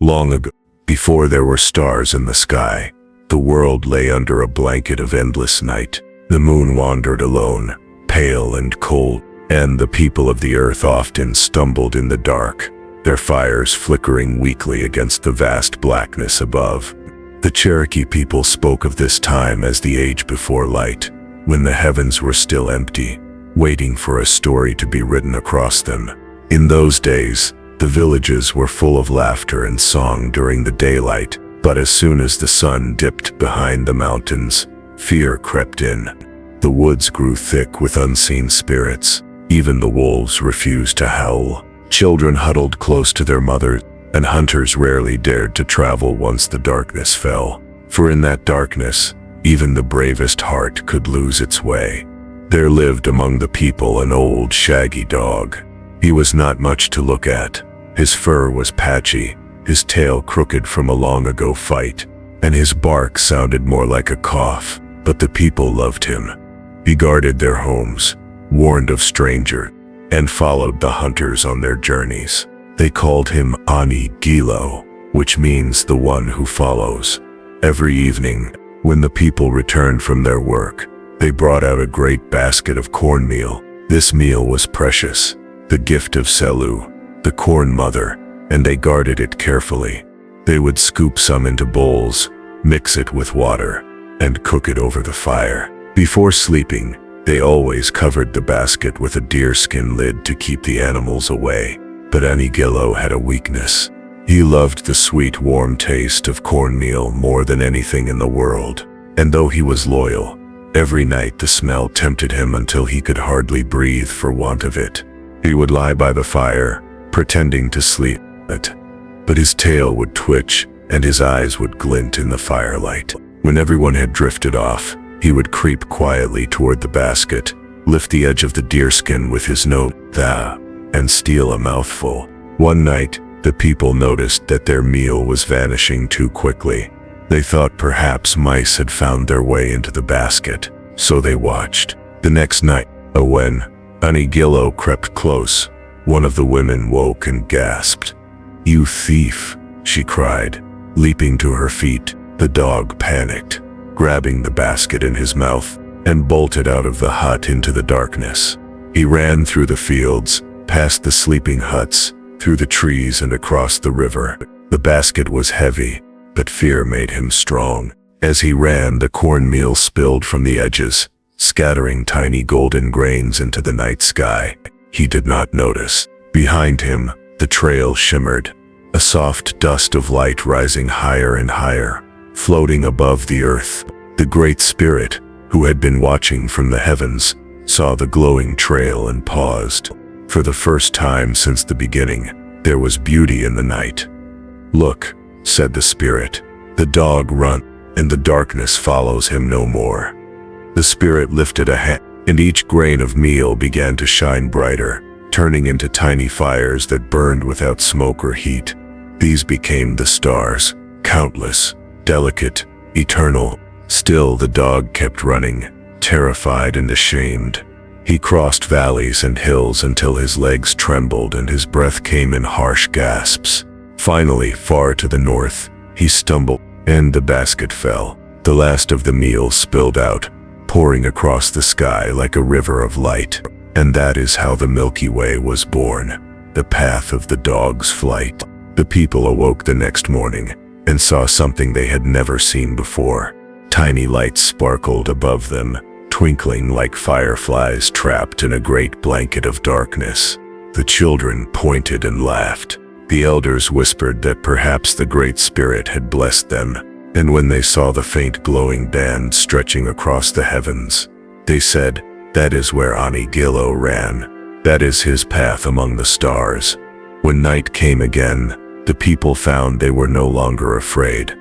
Long ago, before there were stars in the sky, the world lay under a blanket of endless night. The moon wandered alone, pale and cold, and the people of the earth often stumbled in the dark, their fires flickering weakly against the vast blackness above. The Cherokee people spoke of this time as the age before light, when the heavens were still empty, waiting for a story to be written across them. In those days, the villages were full of laughter and song during the daylight, but as soon as the sun dipped behind the mountains, fear crept in. The woods grew thick with unseen spirits. Even the wolves refused to howl. Children huddled close to their mothers, and hunters rarely dared to travel once the darkness fell. For in that darkness, even the bravest heart could lose its way. There lived among the people an old, shaggy dog. He was not much to look at. His fur was patchy, his tail crooked from a long-ago fight, and his bark sounded more like a cough. But the people loved him. He guarded their homes, warned of strangers, and followed the hunters on their journeys. They called him Ani Gilo, which means the one who follows. Every evening, when the people returned from their work, they brought out a great basket of cornmeal. This meal was precious, the gift of Selu, the corn mother, and they guarded it carefully. They would scoop some into bowls, mix it with water, and cook it over the fire. Before sleeping, they always covered the basket with a deerskin lid to keep the animals away. But Anigilo had a weakness. He loved the sweet, warm taste of cornmeal more than anything in the world. And though he was loyal, every night the smell tempted him until he could hardly breathe for want of it. He would lie by the fire, pretending to sleep, but his tail would twitch and his eyes would glint in the firelight. When everyone had drifted off, he would creep quietly toward the basket, lift the edge of the deerskin with his nose, and steal a mouthful. One night, the people noticed that their meal was vanishing too quickly. They thought perhaps mice had found their way into the basket, so they watched. The next night, when Anigilo crept close, one of the women woke and gasped. "You thief," she cried. Leaping to her feet, the dog panicked, grabbing the basket in his mouth, and bolted out of the hut into the darkness. He ran through the fields, past the sleeping huts, through the trees and across the river. The basket was heavy, but fear made him strong. As he ran, the cornmeal spilled from the edges, scattering tiny golden grains into the night sky. He did not notice. Behind him, the trail shimmered, a soft dust of light rising higher and higher, floating above the earth. The Great Spirit, who had been watching from the heavens, saw the glowing trail and paused. For the first time since the beginning, there was beauty in the night. "Look," said the Spirit, "the dog runs, and the darkness follows him no more." The Spirit lifted a hand, and each grain of meal began to shine brighter, turning into tiny fires that burned without smoke or heat. These became the stars, countless, delicate, eternal. Still the dog kept running, terrified and ashamed. He crossed valleys and hills until his legs trembled and his breath came in harsh gasps. Finally, far to the north, he stumbled, and the basket fell. The last of the meal spilled out, pouring across the sky like a river of light. And that is how the Milky Way was born, the path of the dog's flight. The people awoke the next morning and saw something they had never seen before. Tiny lights sparkled above them, twinkling like fireflies trapped in a great blanket of darkness. The children pointed and laughed. The elders whispered that perhaps the Great Spirit had blessed them. And when they saw the faint glowing band stretching across the heavens, they said, "That is where Anigilo ran. That is his path among the stars." When night came again, the people found they were no longer afraid.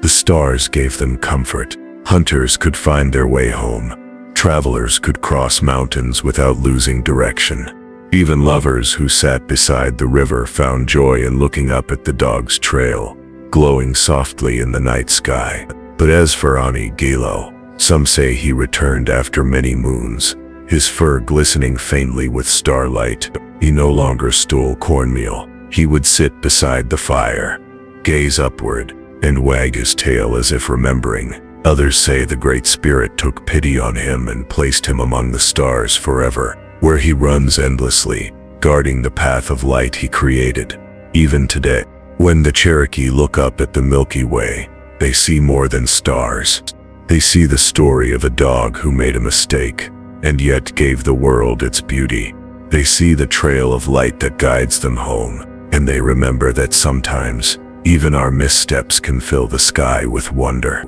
The stars gave them comfort. Hunters could find their way home. Travelers could cross mountains without losing direction. Even lovers who sat beside the river found joy in looking up at the dog's trail, glowing softly in the night sky. But as for Anigilo, some say he returned after many moons, his fur glistening faintly with starlight. He no longer stole cornmeal. He would sit beside the fire, gaze upward, and wag his tail as if remembering. Others say the Great Spirit took pity on him and placed him among the stars forever, where he runs endlessly, guarding the path of light he created. Even today, when the Cherokee look up at the Milky Way, they see more than stars. They see the story of a dog who made a mistake, and yet gave the world its beauty. They see the trail of light that guides them home, and they remember that sometimes, even our missteps can fill the sky with wonder.